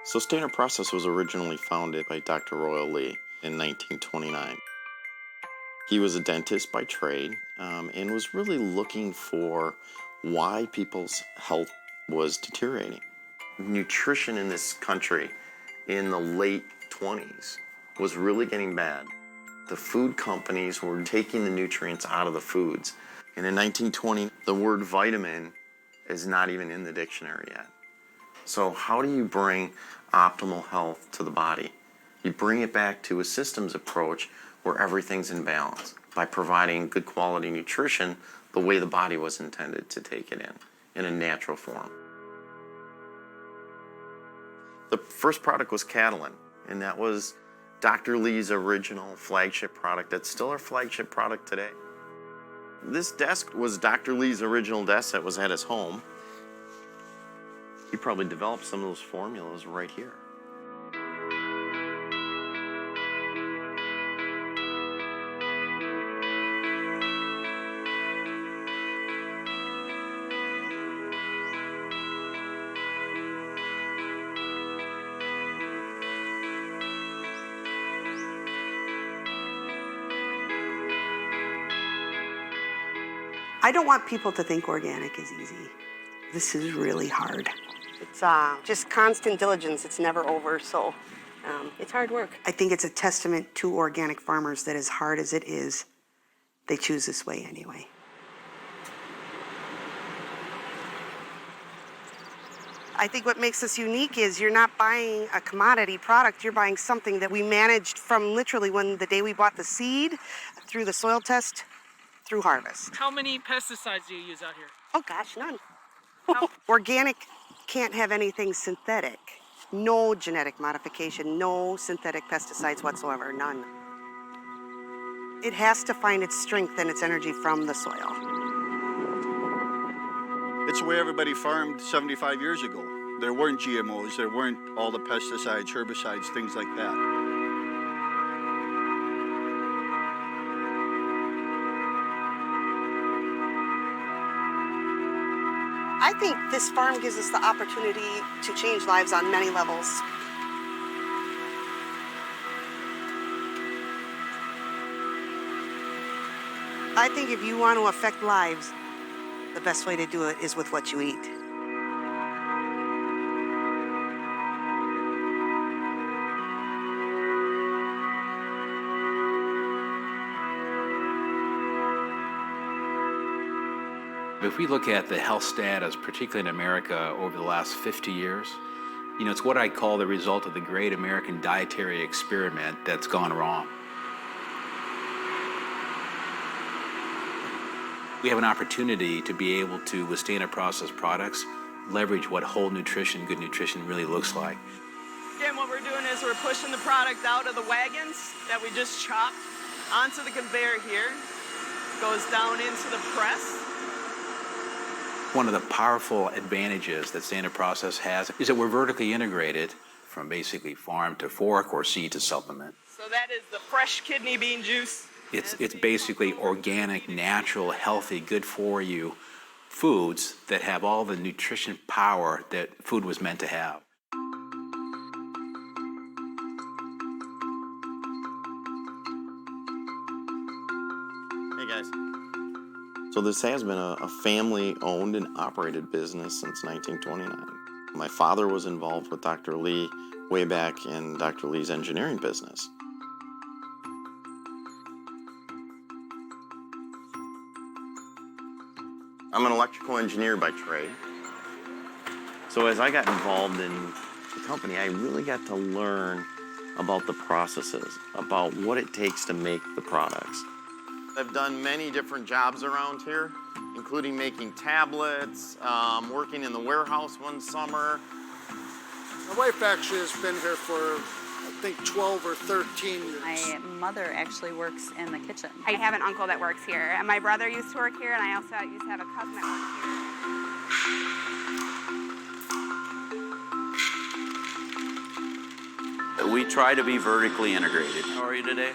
So Standard Process was originally founded by Dr. Royal Lee in 1929. He was a dentist by trade and was really looking for why people's health was deteriorating. Nutrition in this country in the late 20s was really getting bad. The food companies were taking the nutrients out of the foods. And in 1920, the word vitamin is not even in the dictionary yet. So how do you bring optimal health to the body? You bring it back to a systems approach where everything's in balance by providing good quality nutrition the way the body was intended to take it in a natural form. The first product was Catalin, and that was Dr. Lee's original flagship product. That's still our flagship product today. This desk was Dr. Lee's original desk that was at his home. He probably developed some of those formulas right here. I don't want people to think organic is easy. This is really hard. It's just constant diligence. It's never over, so it's hard work. I think it's a testament to organic farmers that as hard as it is, they choose this way anyway. I think what makes us unique is you're not buying a commodity product, you're buying something that we managed from literally when the day we bought the seed, through the soil test, through harvest. How many pesticides do you use out here? Oh gosh, none. Organic can't have anything synthetic. No genetic modification, no synthetic pesticides whatsoever, none. It has to find its strength and its energy from the soil. It's the way everybody farmed 75 years ago. There weren't GMOs, there weren't all the pesticides, herbicides, things like that. I think this farm gives us the opportunity to change lives on many levels. I think if you want to affect lives, the best way to do it is with what you eat. If we look at the health status, particularly in America, over the last 50 years, it's what I call the result of the great American dietary experiment that's gone wrong. We have an opportunity to be able to, with Standard Process products, leverage what whole nutrition, good nutrition really looks like. Again, what we're doing is we're pushing the product out of the wagons that we just chopped onto the conveyor here, goes down into the press. One of the powerful advantages that Standard Process has is that we're vertically integrated from basically farm to fork or seed to supplement. So that is the fresh kidney bean juice. It's basically organic, natural, healthy, good for you foods that have all the nutrition power that food was meant to have. Hey guys. So this has been a family-owned and operated business since 1929. My father was involved with Dr. Lee way back in Dr. Lee's engineering business. I'm an electrical engineer by trade. So as I got involved in the company, I really got to learn about the processes, about what it takes to make the products. I've done many different jobs around here, including making tablets, working in the warehouse one summer. My wife actually has been here for, I think, 12 or 13 years. My mother actually works in the kitchen. I have an uncle that works here, and my brother used to work here, and I also used to have a cousin that works here. We try to be vertically integrated. How are you today?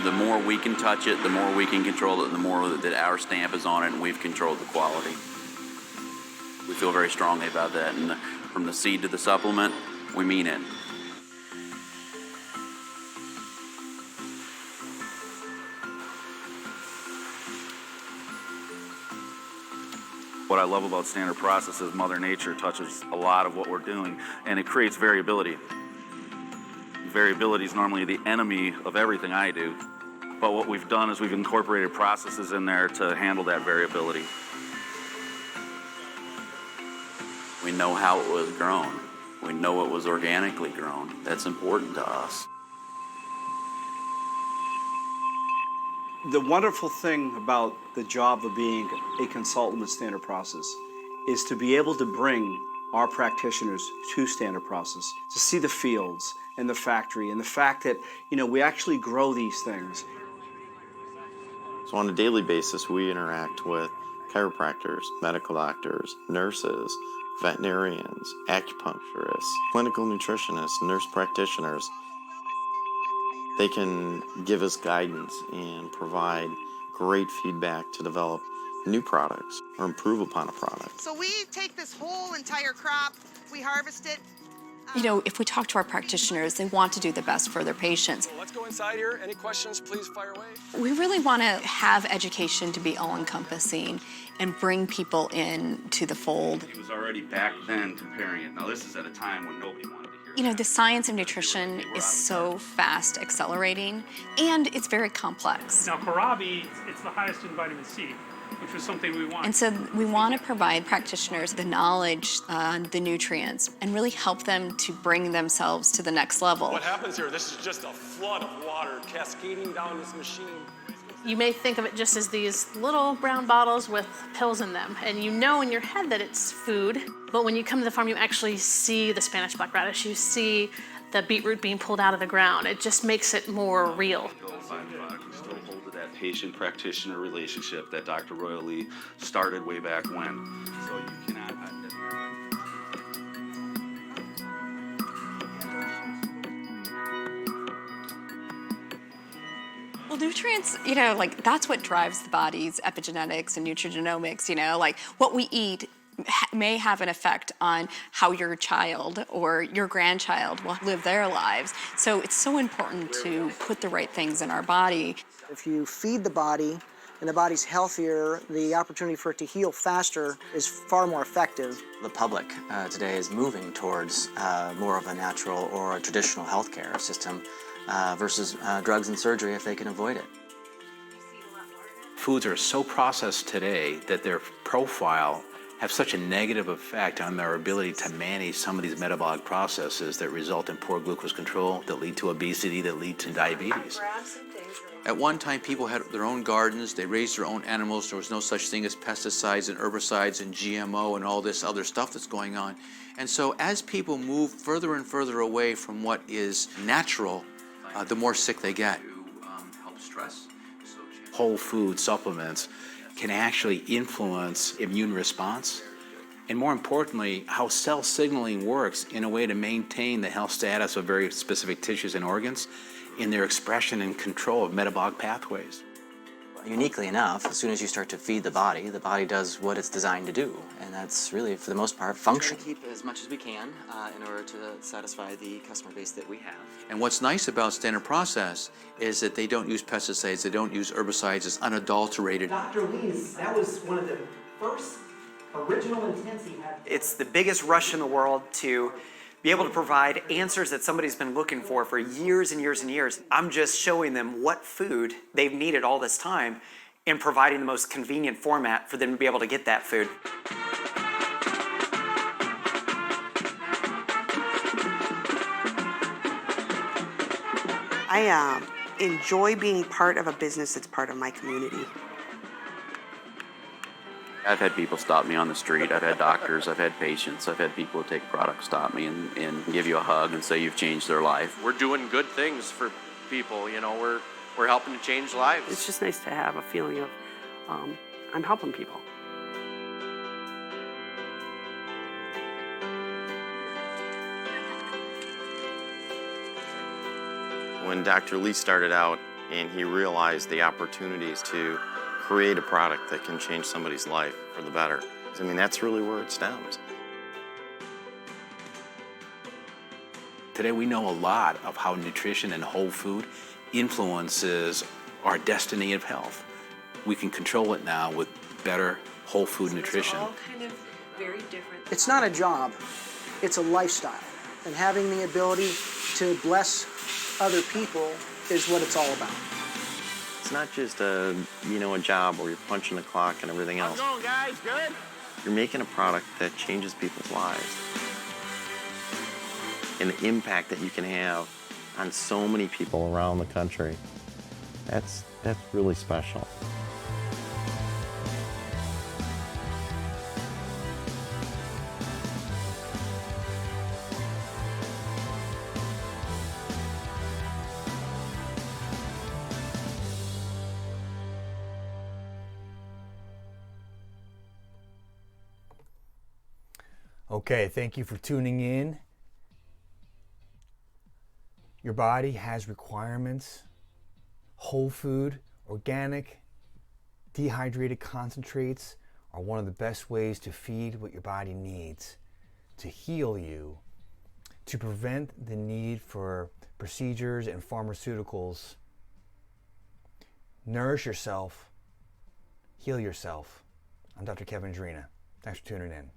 The more we can touch it, the more we can control it, and the more that our stamp is on it and we've controlled the quality. We feel very strongly about that. And from the seed to the supplement, We mean it. What I love about Standard Process is Mother Nature touches a lot of what we're doing, and it creates variability. Variability is normally the enemy of everything I do, but what we've done is we've incorporated processes in there to handle that variability. We know how it was grown. We know it was organically grown. That's important to us. The wonderful thing about the job of being a consultant with Standard Process is to be able to bring our practitioners to Standard Process, to see the fields and the factory and the fact that, we actually grow these things. So on a daily basis, we interact with chiropractors, medical doctors, nurses, veterinarians, acupuncturists, clinical nutritionists, nurse practitioners. They can give us guidance and provide great feedback to develop new products or improve upon a product. So we take this whole entire crop, we harvest it. If we talk to our practitioners, they want to do the best for their patients. Let's go inside here. Any questions, please fire away. We really want to have education to be all-encompassing and bring people in to the fold. He was already back then comparing it. Now this is at a time when nobody wanted to hear The science of nutrition is so fast accelerating, and it's very complex. Now, kohlrabi, it's the highest in vitamin C, which was something we want. And so we want to provide practitioners the knowledge on the nutrients and really help them to bring themselves to the next level. What happens here, this is just a flood of water cascading down this machine. You may think of it just as these little brown bottles with pills in them, and you know in your head that it's food, but when you come to the farm, you actually see the Spanish black radish, you see the beetroot being pulled out of the ground. It just makes it more real. Still hold to that patient-practitioner relationship that Dr. Royal Lee started way back when. So you cannot. Well, nutrients, that's what drives the body's epigenetics and nutrigenomics, what we eat may have an effect on how your child or your grandchild will live their lives. So it's so important to put the right things in our body. If you feed the body and the body's healthier, the opportunity for it to heal faster is far more effective. The public today is moving towards more of a natural or a traditional healthcare system versus drugs and surgery if they can avoid it. Foods are so processed today that their profile have such a negative effect on their ability to manage some of these metabolic processes that result in poor glucose control, that lead to obesity, that lead to diabetes. At one time, people had their own gardens, they raised their own animals, there was no such thing as pesticides and herbicides and GMO and all this other stuff that's going on. And so as people move further and further away from what is natural, the more sick they get. Help stress. Whole food supplements can actually influence immune response, and more importantly, how cell signaling works in a way to maintain the health status of very specific tissues and organs in their expression and control of metabolic pathways. Uniquely enough, as soon as you start to feed the body does what it's designed to do, and that's really, for the most part, function. We try to keep as much as we can in order to satisfy the customer base that we have. And what's nice about Standard Process is that they don't use pesticides, they don't use herbicides, it's unadulterated. Dr. Lee's, that was one of the first original intents he had. It's the biggest rush in the world to be able to provide answers that somebody's been looking for years and years and years. I'm just showing them what food they've needed all this time and providing the most convenient format for them to be able to get that food. I enjoy being part of a business that's part of my community. I've had people stop me on the street. I've had doctors, I've had patients, I've had people who take products stop me and give you a hug and say you've changed their life. We're doing good things for people, we're helping to change lives. It's just nice to have a feeling of I'm helping people. When Dr. Lee started out and he realized the opportunities to create a product that can change somebody's life for the better, that's really where it stems. Today we know a lot of how nutrition and whole food influences our destiny of health. We can control it now with better whole food nutrition. Kind of very different. It's not a job, it's a lifestyle. And having the ability to bless other people is what it's all about. It's not just a job where you're punching the clock and everything else. How's it going, guys? Good? You're making a product that changes people's lives. And the impact that you can have on so many people around the country, that's really special. Okay, thank you for tuning in. Your body has requirements. Whole food, organic, dehydrated concentrates are one of the best ways to feed what your body needs to heal you, to prevent the need for procedures and pharmaceuticals. Nourish yourself, heal yourself. I'm Dr. Kevin Drina. Thanks for tuning in.